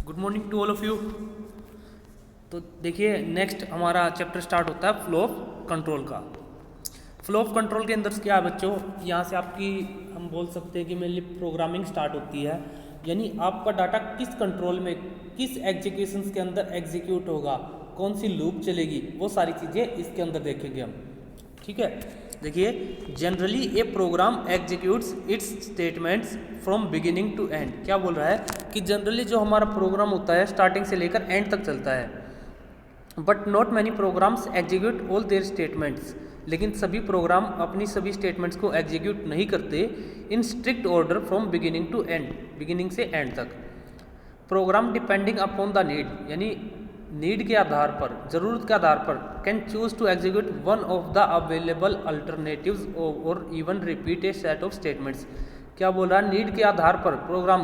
Good morning to all of you. तो देखिए next हमारा चैप्टर स्टार्ट होता है फ्लो ऑफ कंट्रोल का। फ्लो ऑफ कंट्रोल के अंदर क्या है बच्चों, यहाँ से आपकी हम बोल सकते हैं कि मेनली प्रोग्रामिंग स्टार्ट होती है, यानी आपका डाटा किस कंट्रोल में किस एग्जीक्यूशंस के अंदर एग्जीक्यूट होगा, कौन सी लूप चलेगी, वो सारी चीज़ें इसके अंदर देखेंगे हम। ठीक है, देखिए generally a program executes its statements from beginning to end. क्या बोल रहा है कि जनरली जो हमारा प्रोग्राम होता है स्टार्टिंग से लेकर एंड तक चलता है, but not many programs execute all their statements. लेकिन सभी प्रोग्राम अपनी सभी स्टेटमेंट्स को एग्जीक्यूट नहीं करते in strict order from beginning to end, beginning से एंड तक। Program depending upon the need, यानी नीड के आधार पर, ज़रूरत के आधार पर can choose to execute one of the available alternatives और even repeat a set of statements. क्या बोल रहा है, नीड के आधार पर प्रोग्राम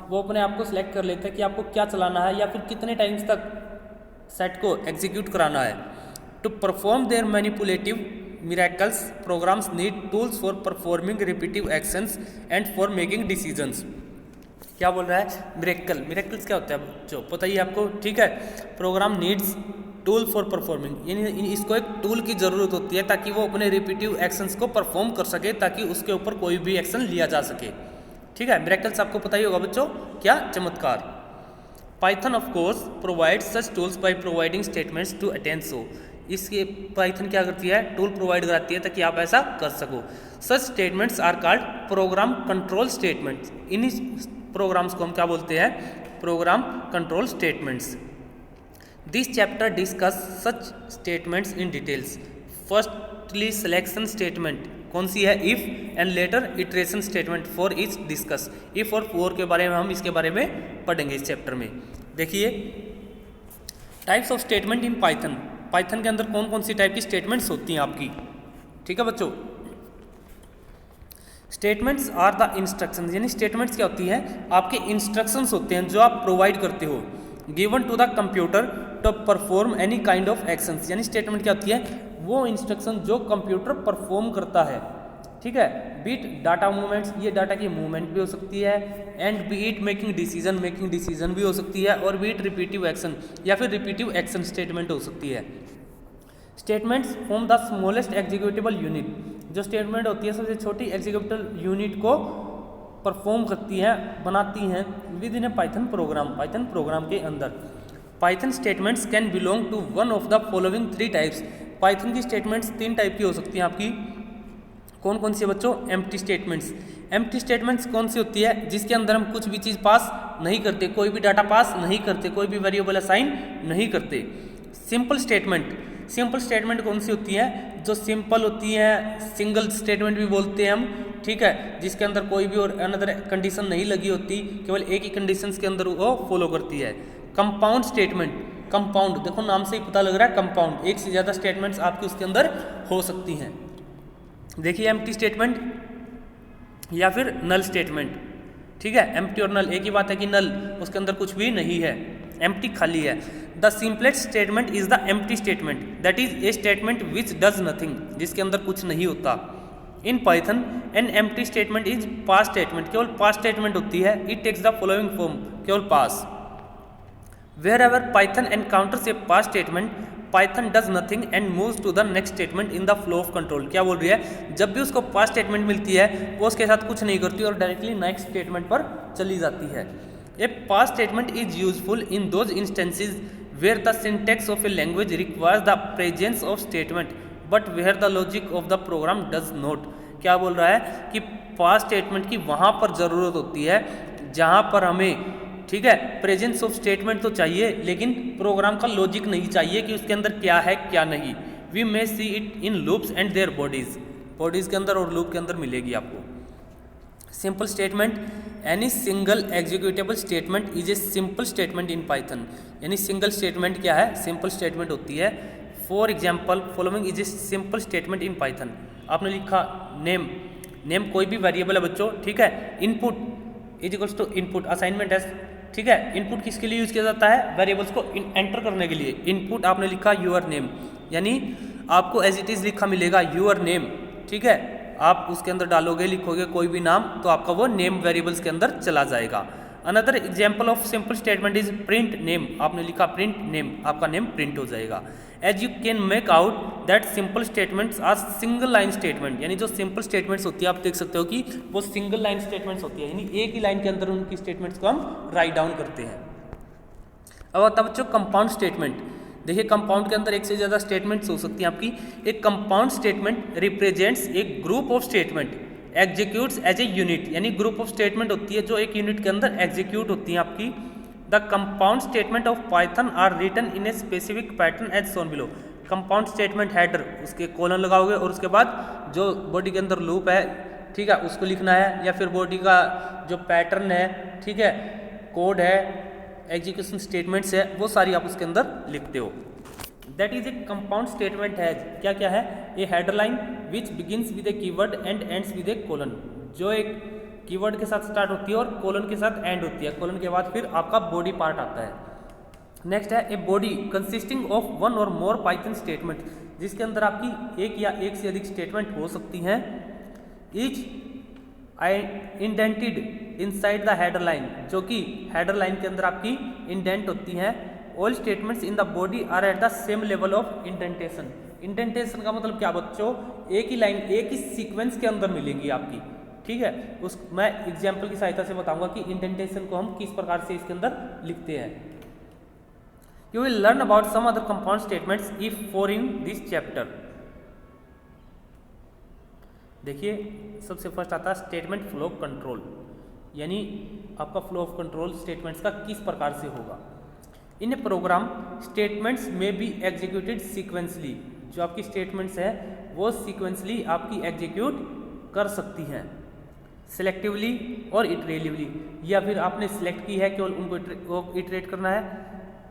वो अपने आप को सिलेक्ट कर लेता है कि आपको क्या चलाना है या फिर कितने टाइम्स तक सेट को एग्जीक्यूट कराना है। To perform their manipulative miracles programs need tools for performing repetitive actions and for making decisions. क्या बोल रहा है, मिरेकल, मिरेकल्स क्या होता है जो पता ही आपको। ठीक है, program needs tool for performing, यानी इसको एक टूल की ज़रूरत होती है ताकि वो अपने रिपीटिव एक्शंस को परफॉर्म कर सके, ताकि उसके ऊपर कोई भी एक्शन लिया जा सके। ठीक है, मिरेकल्स आपको पता ही होगा बच्चों, क्या चमत्कार। Python of course provides such tools by providing statements to attain so. इसके पाइथन क्या करती है, टूल प्रोवाइड कराती है ताकि आप ऐसा कर सको। Such statements are called program control statements. इन्हीं प्रोग्राम्स को हम क्या बोलते हैं, program control statements. This chapter discuss such statements in details. Firstly selection statement कौन सी है, if, and later iteration statement for each discuss. If और फॉर के बारे में हम इसके बारे में पढ़ेंगे इस चैप्टर में। देखिए types of statement in Python, Python के अंदर कौन कौन सी टाइप की स्टेटमेंट्स होती हैं आपकी। ठीक है बच्चों, स्टेटमेंट्स आर द इंस्ट्रक्शंस, यानी स्टेटमेंट्स क्या होती हैं, आपके इंस्ट्रक्शंस होते हैं जो आप प्रोवाइड करते हो given to the computer to perform any kind of actions. यानी स्टेटमेंट क्या होती है, वो इंस्ट्रक्शन जो कंप्यूटर परफॉर्म करता है। ठीक है, बीट डाटा मूवमेंट्स, ये डाटा की मूवमेंट भी हो सकती है, and be it making decision, making decision भी हो सकती है, और बीट रिपीटिव एक्शन या फिर रिपीटिव एक्शन स्टेटमेंट हो सकती है। Statements form the smallest executable unit, जो स्टेटमेंट होती है सबसे छोटी एग्जीक्यूटेबल यूनिट को परफॉर्म करती हैं, बनाती हैं within a Python program, Python program के अंदर। Python statements can belong to one of the following three types. Python की स्टेटमेंट्स तीन टाइप की हो सकती हैं आपकी। कौन कौन सी बच्चों, एम्प्टी स्टेटमेंट्स। एम्प्टी स्टेटमेंट्स कौन सी होती है, जिसके अंदर हम कुछ भी चीज़ पास नहीं करते, कोई भी डाटा पास नहीं करते, कोई भी वेरिएबल असाइन नहीं करते। सिंपल स्टेटमेंट, सिंपल स्टेटमेंट कौन सी होती है, जो सिंपल होती है, सिंगल स्टेटमेंट भी बोलते हैं हम। ठीक है, जिसके अंदर कोई भी और अनदर कंडीशन नहीं लगी होती, केवल एक ही कंडीशन के अंदर वो फॉलो करती है। कंपाउंड स्टेटमेंट, कंपाउंड देखो नाम से ही पता लग रहा है, कंपाउंड, एक से ज़्यादा स्टेटमेंट्स आपकी उसके अंदर हो सकती हैं। देखिए एम्प्टी स्टेटमेंट या फिर नल स्टेटमेंट। ठीक है, एम्प्टी और नल एक ही बात है कि नल उसके अंदर कुछ भी नहीं है, एम्प्टी खाली है। The simplest statement is the empty statement, that is a statement which does nothing, जिसके अंदर कुछ नहीं होता। In Python an empty statement is pass statement, केवल पास स्टेटमेंट होती है। It takes the following form, केवल pass. Wherever Python encounters a pass statement, Python does nothing and moves to the next statement in the flow of control. क्या बोल रही है, जब भी उसको पास स्टेटमेंट मिलती है वो उसके साथ कुछ नहीं करती और डायरेक्टली नेक्स्ट स्टेटमेंट पर चली जाती है। A pass statement is useful in those instances where the syntax of a language requires the presence of statement but where the logic of the program does not. क्या बोल रहा है कि पास statement की वहाँ पर ज़रूरत होती है जहाँ पर हमें, ठीक है, प्रेजेंस ऑफ स्टेटमेंट तो चाहिए लेकिन प्रोग्राम का लॉजिक नहीं चाहिए कि उसके अंदर क्या है क्या नहीं। We may see it in loops and their bodies, bodies के अंदर और लूप के अंदर मिलेगी आपको। Simple statement, any single executable statement is a simple statement in Python. यानी सिंगल स्टेटमेंट क्या है, सिंपल स्टेटमेंट होती है। For example following is a simple statement in Python. आपने लिखा नेम, नेम कोई भी वेरिएबल है बच्चों। ठीक है, input is equals to input, assignment है। ठीक है, इनपुट किसके लिए यूज किया जाता है, वेरिएबल्स को एंटर करने के लिए। इनपुट आपने लिखा यूर नेम, यानी आपको एज इट इज लिखा मिलेगा यूर नेम। ठीक है, आप उसके अंदर डालोगे, लिखोगे कोई भी नाम तो आपका वो नेम वेरिएबल्स के अंदर चला जाएगा। Another example of simple statement is print name, आपने लिखा प्रिंट नेम, आपका नेम प्रिंट हो जाएगा। As you can make out that simple statements are single line statement, यानी जो सिंपल स्टेटमेंट्स होती है आप देख सकते हो कि वो सिंगल लाइन स्टेटमेंट्स होती है, यानी एक ही लाइन के अंदर उनकी स्टेटमेंट्स को हम राइट डाउन करते हैं। अब आता है बच्चों कंपाउंड स्टेटमेंट। देखिए कंपाउंड के अंदर एक से ज़्यादा स्टेटमेंट्स हो सकती हैं आपकी। एक कंपाउंड स्टेटमेंट रिप्रेजेंट्स एक group of statement executes as a unit, यानी ग्रुप ऑफ स्टेटमेंट होती है जो एक यूनिट के अंदर एग्जीक्यूट होती है आपकी। The compound statement of Python are written in a specific pattern as shown below. Compound statement header, उसके कोलन लगाओगे और उसके बाद जो बॉडी के अंदर लूप है, ठीक है, उसको लिखना है, या फिर बॉडी का जो पैटर्न है, ठीक है, कोड है, एग्जीक्यूशन स्टेटमेंट्स है, वो सारी आप उसके अंदर लिखते हो। That is a compound statement has, क्या क्या है, a headline which begins with a keyword and ends with a colon, जो एक कीवर्ड के साथ स्टार्ट होती है और कोलन के साथ एंड होती है, कोलन के बाद फिर आपका बॉडी पार्ट आता है। नेक्स्ट है a body consisting of one और मोर पाइथन स्टेटमेंट, जिसके अंदर आपकी एक या एक से अधिक स्टेटमेंट हो सकती हैं। Each indented inside the header line, जो कि हेडर लाइन के अंदर आपकी इंडेंट होती हैं। All statements in the body are at the same level of indentation. Indentation का मतलब क्या बच्चों, एक ही लाइन एक ही सीक्वेंस के अंदर मिलेंगी आपकी, ठीक है। उस मैं एग्जाम्पल की सहायता से बताऊंगा कि इंडेंटेशन को हम किस प्रकार से इसके अंदर लिखते हैं। You will learn about some other compound statements if for in this chapter. देखिए सबसे फर्स्ट आता है स्टेटमेंट फ्लो ऑफ कंट्रोल, यानी आपका फ्लो ऑफ कंट्रोल स्टेटमेंट्स का किस प्रकार से होगा। इन ए प्रोग्राम स्टेटमेंट्स में बी एग्जीक्यूटेड सीक्वेंसली, जो आपकी स्टेटमेंट्स है वो सीक्वेंसली आपकी एग्जीक्यूट कर सकती हैं, सिलेक्टिवली और इटरेटिवली, या फिर आपने सिलेक्ट की है केवल उनको इटरेट करना है,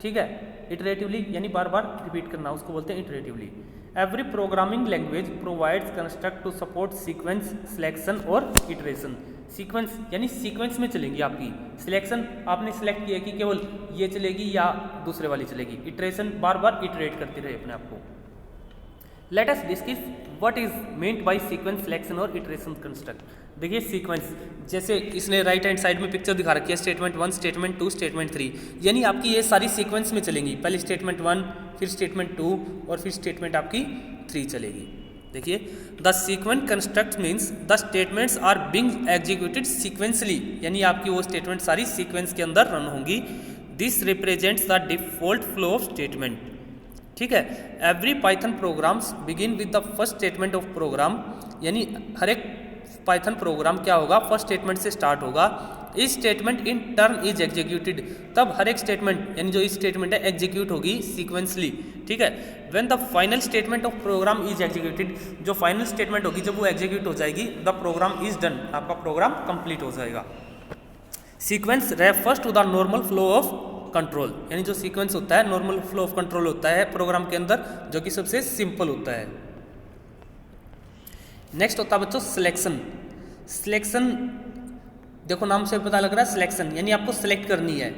ठीक है, इटरेटिवली यानी बार बार रिपीट करना, उसको बोलते हैं iteratively. Every programming language provides construct to support sequence, selection और इटरेशन। सीक्वेंस यानी सीक्वेंस में चलेंगी आपकी, सिलेक्शन आपने सिलेक्ट किया कि केवल ये चलेगी या दूसरे वाली चलेगी, इटरेशन बार बार इटरेट करते रहे अपने आप को। Let us discuss what is meant by sequence, selection और इटरेशन कंस्ट्रक्ट। देखिए सीक्वेंस, जैसे इसने राइट हैंड साइड में पिक्चर दिखा रखी है, स्टेटमेंट 1, स्टेटमेंट 2, स्टेटमेंट 3, यानी आपकी ये सारी सीक्वेंस में चलेंगी। पहले स्टेटमेंट 1, फिर स्टेटमेंट 2 और फिर स्टेटमेंट आपकी 3 चलेगी। देखिए the sequence construct means the statements are being executed sequentially, यानी आपकी वो स्टेटमेंट सारी सीक्वेंस के अंदर रन होंगी। This represents the default flow of statement, ठीक है। Every Python programs begin with the first statement of program, यानी हर एक पाइथन प्रोग्राम क्या होगा, फर्स्ट स्टेटमेंट से स्टार्ट होगा। इस statement in turn is executed, तब हर एक स्टेटमेंट यानी जो इस स्टेटमेंट है एग्जीक्यूट होगी सीक्वेंसली, ठीक है। When the final statement of program is executed, जो फाइनल स्टेटमेंट होगी जब वो एग्जीक्यूट हो जाएगी, द प्रोग्राम इज डन, आपका प्रोग्राम कंप्लीट हो जाएगा। Sequence refers to the normal flow of control, यानी जो सीक्वेंस होता है नॉर्मल फ्लो ऑफ कंट्रोल होता है प्रोग्राम के अंदर, जो कि सबसे सिंपल होता है। नेक्स्ट होता है बच्चों सिलेक्शन। सिलेक्शन देखो नाम से पता लग रहा है सिलेक्शन, यानी आपको सिलेक्ट करनी है,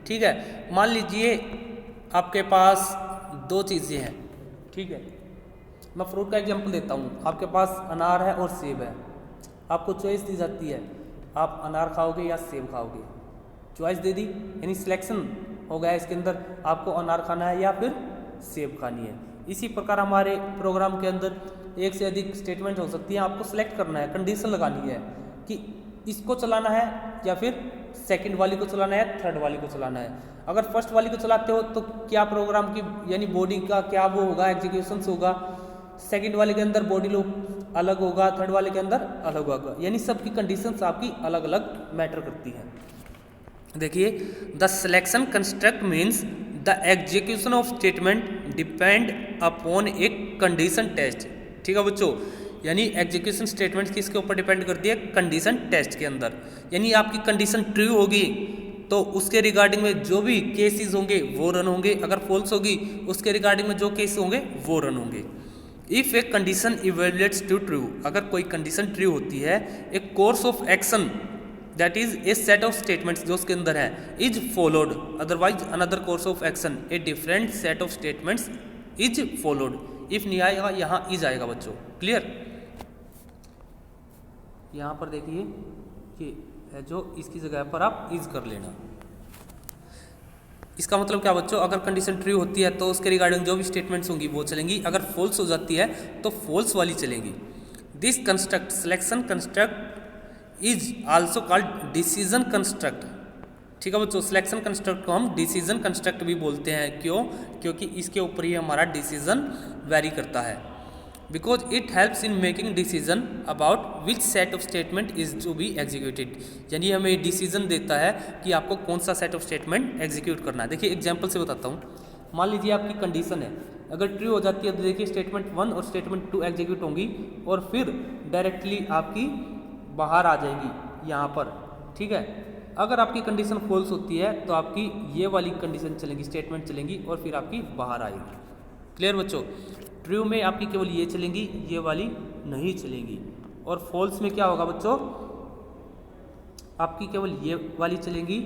ठीक है। मान लीजिए आपके पास दो चीज़ें हैं, ठीक है, मैं फ्रूट का एग्जांपल देता हूँ। आपके पास अनार है और सेब है, आपको चॉइस दी जाती है, आप अनार खाओगे या सेब खाओगे, चॉइस दे दी, यानी सिलेक्शन हो गया इसके अंदर, आपको अनार खाना है या फिर सेब खानी है। इसी प्रकार हमारे प्रोग्राम के अंदर एक से अधिक स्टेटमेंट हो सकती है, आपको सिलेक्ट करना है, कंडीशन लगानी है कि इसको चलाना है या फिर सेकंड वाली को चलाना है, थर्ड वाली को चलाना है। अगर फर्स्ट वाली को चलाते हो तो क्या प्रोग्राम की यानी बॉडी का क्या वो होगा, एग्जीक्यूशन होगा, सेकंड वाले के अंदर बॉडी लूप अलग होगा, थर्ड वाले के अंदर अलग होगा, यानी सबकी कंडीशंस आपकी अलग अलग मैटर करती हैं। देखिए the selection construct means the execution of statement depend upon a condition test, ठीक है बच्चों, यानी एग्जीक्यूशन स्टेटमेंट किसके ऊपर डिपेंड करती है, कंडीशन टेस्ट के अंदर। यानी आपकी कंडीशन ट्रू होगी तो उसके रिगार्डिंग में जो भी केसेस होंगे वो रन होंगे, अगर फॉल्स होगी उसके रिगार्डिंग में जो केस होंगे वो रन होंगे। If a condition evaluates to true, अगर कोई कंडीशन ट्रू होती है, a course of action that is a set of statements जो उसके अंदर है is followed, otherwise another course of action a different set of statements is followed. If नहीं आएगा यहाँ इज आएगा बच्चों, क्लियर। यहाँ पर देखिए कि है जो इसकी जगह पर आप इज कर लेना। इसका मतलब क्या बच्चों, अगर कंडीशन ट्रू होती है तो उसके रिगार्डिंग जो भी स्टेटमेंट्स होंगी वो चलेंगी, अगर फॉल्स हो जाती है तो फॉल्स वाली चलेंगी। This construct selection construct is also called decision construct. ठीक है बच्चों, सिलेक्शन कंस्ट्रक्ट को हम डिसीजन कंस्ट्रक्ट भी बोलते हैं। क्यों? क्योंकि इसके ऊपर ही हमारा डिसीजन वेरी करता है। Because it helps in making decision about which set of statement is to be executed, यानी हमें डिसीजन देता है कि आपको कौन सा सेट ऑफ स्टेटमेंट एग्जीक्यूट करना है। देखिए एग्जाम्पल से बताता हूँ। मान लीजिए आपकी कंडीशन है, अगर ट्रू हो जाती है तो देखिए स्टेटमेंट 1 और स्टेटमेंट 2 एग्जीक्यूट होंगी और फिर डायरेक्टली आपकी बाहर आ जाएगी यहाँ पर। ठीक है, अगर आपकी कंडीशन फॉल्स होती है तो आपकी ये वाली कंडीशन चलेंगी, स्टेटमेंट चलेंगी और फिर आपकी बाहर आएगी। क्लियर बच्चों? ट्रू में आपकी केवल ये चलेंगी, ये वाली नहीं चलेंगी। और फॉल्स में क्या होगा बच्चों, आपकी केवल ये वाली चलेंगी।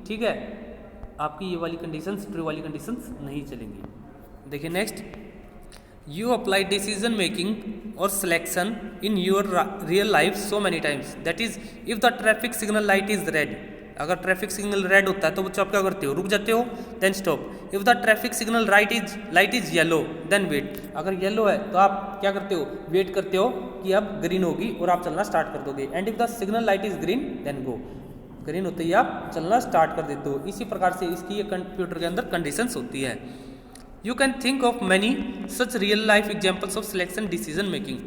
ठीक है, आपकी ये वाली कंडीशंस, ट्रू वाली कंडीशंस नहीं चलेंगी। देखिए next, you apply decision making और selection in your real life so many times, that is if the traffic signal light is red. अगर ट्रैफिक सिग्नल रेड होता है तो बच्चों आप क्या करते हो, रुक जाते हो, then stop. If the traffic signal light is yellow then wait. अगर येलो है तो आप क्या करते हो, वेट करते हो कि अब ग्रीन होगी और आप चलना स्टार्ट कर दोगे। And if the signal light is green then go. Green होते ही आप चलना स्टार्ट कर देते हो। इसी प्रकार से इसकी ये कंप्यूटर के अंदर कंडीशंस होती है। You can think of many such real life examples of selection decision making.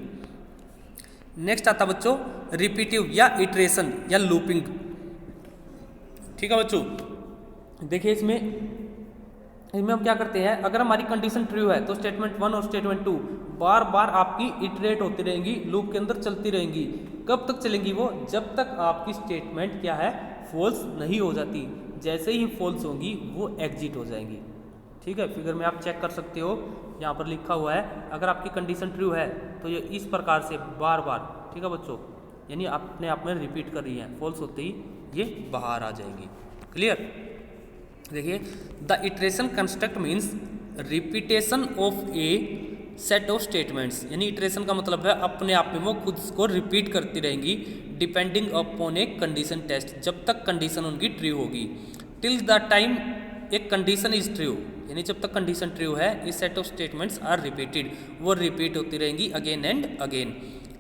Next आता बच्चों रिपीटिव या इटरेशन या लूपिंग। ठीक है बच्चों, देखिए इसमें हम क्या करते हैं, अगर हमारी कंडीशन ट्रू है तो स्टेटमेंट 1 और स्टेटमेंट 2 बार बार आपकी इटरेट होती रहेंगी, लूप के अंदर चलती रहेंगी। कब तक चलेंगी वो, जब तक आपकी स्टेटमेंट क्या है, फॉल्स नहीं हो जाती। जैसे ही फॉल्स होंगी वो एग्जिट हो जाएंगी। ठीक है, फिगर में आप चेक कर सकते हो, यहाँ पर लिखा हुआ है अगर आपकी कंडीशन ट्रू है तो ये इस प्रकार से बार बार, ठीक है बच्चों, यानी अपने आप में रिपीट कर रही है, फॉल्स होते ही ये बाहर आ जाएंगी। क्लियर? देखिए the iteration construct means repetition of A set of statements, यानी इटरेशन का मतलब है अपने आप में वो खुद को रिपीट करती रहेंगी depending upon a condition test, जब तक कंडीशन उनकी ट्रू होगी। Till the time a condition is true, यानी जब तक कंडीशन ट्रू है ये set of statements are repeated, वो रिपीट होती रहेंगी again and again.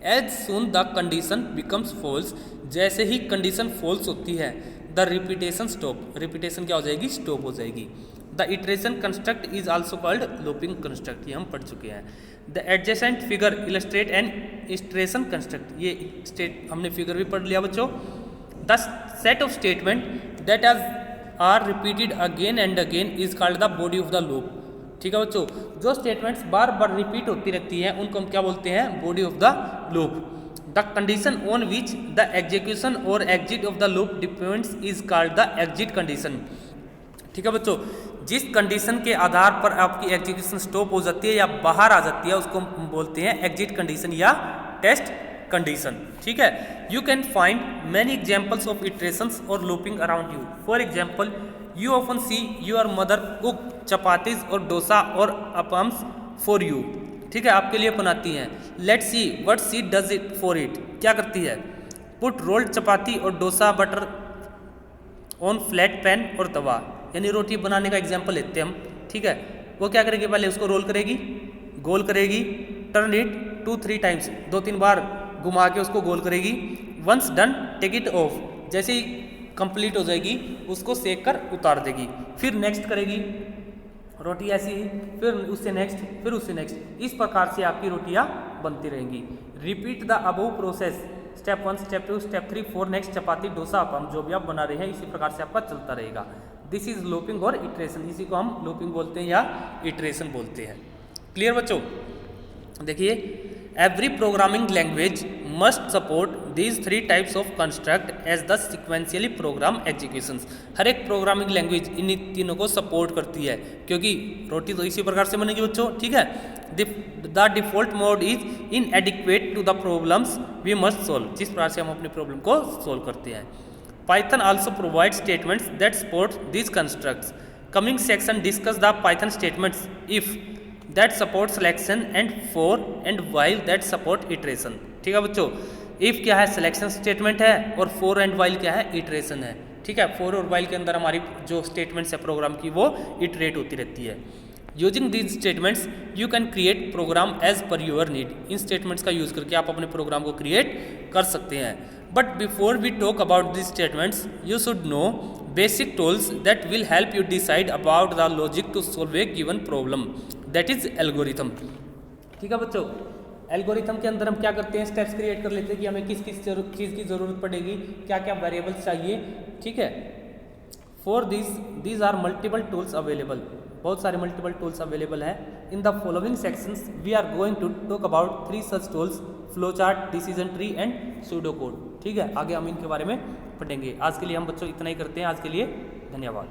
As soon the condition becomes false, जैसे ही कंडीशन फॉल्स होती है द रिपीटेशन स्टॉप, रिपीटेशन क्या हो जाएगी, स्टॉप हो जाएगी। The iteration construct is also called looping construct, ये हम पढ़ चुके हैं। The adjacent figure illustrate an iteration construct, ये हमने फिगर भी पढ़ लिया बच्चों। The set of statement that are repeated again and again is called the body of the loop. ठीक है बच्चों, जो स्टेटमेंट्स बार बार रिपीट होती रहती हैं उनको हम क्या बोलते हैं, body of the loop. The condition on which the execution और exit of the loop depends is called the exit condition. ठीक है बच्चों, जिस कंडीशन के आधार पर आपकी एग्जीक्यूशन स्टॉप हो जाती है या बाहर आ जाती है उसको हम बोलते हैं एग्जिट कंडीशन या टेस्ट कंडीशन। ठीक है, you can find many examples of iterations और looping around you. For example, you often see your mother cook chapatis और डोसा और अपम्स फॉर यू। ठीक है, आपके लिए बनाती हैं। Let see what she does it for it, क्या करती है, पुट रोल्ड चपाती और dosa butter on flat pan और तवा, यानी रोटी बनाने का एग्जाम्पल लेते हैं हम। ठीक है, वो क्या करेगी, पहले उसको रोल करेगी, गोल करेगी, टर्न इट 2-3 टाइम्स, 2-3 बार घुमा के उसको गोल करेगी। Once done take it off, जैसे ही कंप्लीट हो जाएगी उसको सेक कर उतार देगी। फिर नेक्स्ट करेगी, रोटी ऐसी ही, फिर उससे नेक्स्ट, फिर उससे नेक्स्ट, इस प्रकार से आपकी रोटियां बनती रहेंगी। Repeat the above process, step 1, step 2, step 3, 4, next chapati dosa appam, जो भी आप बना रहे हैं इसी प्रकार से आपका चलता रहेगा। दिस इज लूपिंग और इटरेशन, इसी को हम लूपिंग बोलते हैं या इटरेशन बोलते हैं। क्लियर बच्चों? देखिए every programming language must support these 3 types of construct as the sequentially program executions. हर एक प्रोग्रामिंग लैंग्वेज इन तीनों को सपोर्ट करती है, क्योंकि रोटी तो इसी प्रकार से बनेगी बच्चों। ठीक है, the default mode is inadequate to the problems we must solve, जिस प्रकार से हम अपनी प्रॉब्लम को सोल्व करते हैं। Python also provide statements that support these constructs. Coming section discuss the Python statements if that support selection and for and while that support iteration। ठीक है बच्चों, इफ़ क्या है सिलेक्शन स्टेटमेंट है और फॉर एंड वाइल क्या है iteration है। ठीक है, फॉर और वाइल के अंदर हमारी जो स्टेटमेंट्स है प्रोग्राम की वो इटरेट होती रहती है। Using these statements you can create program as per your need. इन स्टेटमेंट्स का यूज़ करके आप अपने प्रोग्राम को क्रिएट कर सकते हैं। But before we talk about this statements you should know basic tools that will help you decide about the logic to solve a given problem, that is algorithm. ठीक है बच्चों, एल्गोरिथम के अंदर हम क्या करते हैं, स्टेप्स क्रिएट कर लेते हैं कि हमें किस किस चीज़ की ज़रूरत पड़ेगी, क्या क्या वेरिएबल्स चाहिए। ठीक है, for these are multiple tools available, बहुत सारे मल्टीपल टूल्स अवेलेबल है। In the following sections we are going to talk about 3 such tools, flow chart, decision tree and pseudo code. ठीक है, आगे हम इनके बारे में पढ़ेंगे। आज के लिए हम बच्चों इतना ही करते हैं। आज के लिए धन्यवाद।